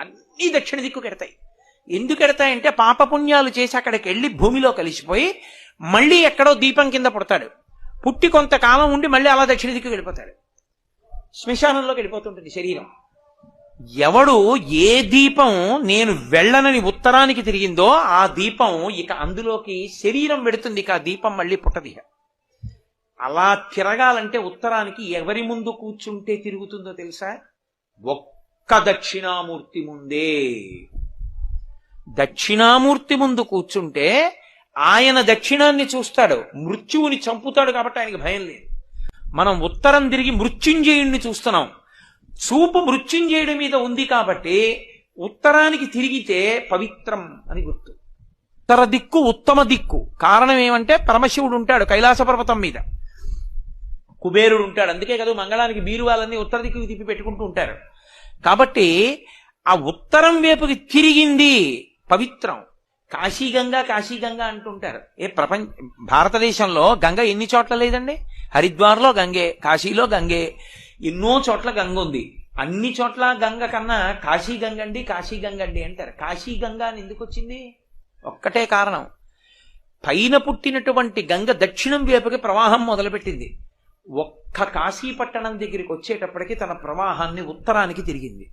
అన్నీ దక్షిణ దిక్కుకు ఎడతాయి. ఎందుకు ఎడతాయంటే పాపపుణ్యాలు చేసి అక్కడికి వెళ్ళి భూమిలో కలిసిపోయి మళ్ళీ ఎక్కడో దీపం కింద పుడతాడు. పుట్టి కొంతకాలం ఉండి మళ్ళీ అలా దక్షిణ దిక్కుకు వెళ్ళిపోతాడు. శ్మశానంలోకి వెళ్ళిపోతుంటుంది శరీరం. ఎవడు ఏ దీపం నేను వెళ్ళనని ఉత్తరానికి తిరిగిందో ఆ దీపం ఇక అందులోకి శరీరం పెడుతుంది. ఇక ఆ దీపం మళ్ళీ పుట్టది. అలా తిరగాలంటే ఉత్తరానికి ఎవరి ముందు కూర్చుంటే తిరుగుతుందో తెలుసా? ఒక్క దక్షిణామూర్తి ముందే. దక్షిణామూర్తి ముందు కూర్చుంటే ఆయన దక్షిణాన్ని చూస్తాడు, మృత్యువుని చంపుతాడు. కాబట్టి ఆయనకి భయం లేదు. మనం ఉత్తరం తిరిగి మృత్యుంజయుడిని చూస్తున్నాం. చూపు మృత్యుంజయుడి మీద ఉంది కాబట్టి ఉత్తరానికి తిరిగితే పవిత్రం అని గుర్తు. ఉత్తర దిక్కు ఉత్తమ దిక్కు. కారణం ఏమంటే పరమశివుడు ఉంటాడు కైలాస పర్వతం మీద, కుబేరుడు ఉంటాడు. అందుకే కదా మంగళానికి బీరువాలన్నీ ఉత్తర దిక్కుకి తిప్పి పెట్టుకుంటూ ఉంటారు. కాబట్టి ఆ ఉత్తరం వైపుకి తిరిగింది పవిత్రం. కాశీగంగా కాశీగంగా అంటుంటారు. భారతదేశంలో గంగ ఎన్ని చోట్ల లేదండి? హరిద్వార్లో గంగే, కాశీలో గంగే, ఎన్నో చోట్ల గంగ ఉంది. అన్ని చోట్ల గంగ కన్నా కాశీ గంగండి కాశీ గంగండి అంటారు. కాశీ గంగ అని ఎందుకు వచ్చింది? ఒక్కటే కారణం. పైన పుట్టినటువంటి గంగ దక్షిణం వైపుకి ప్రవాహం మొదలుపెట్టింది. ఒక్క కాశీ పట్టణం దగ్గరికి వచ్చేటప్పటికి తన ప్రవాహాన్ని ఉత్తరానికి తిరిగింది.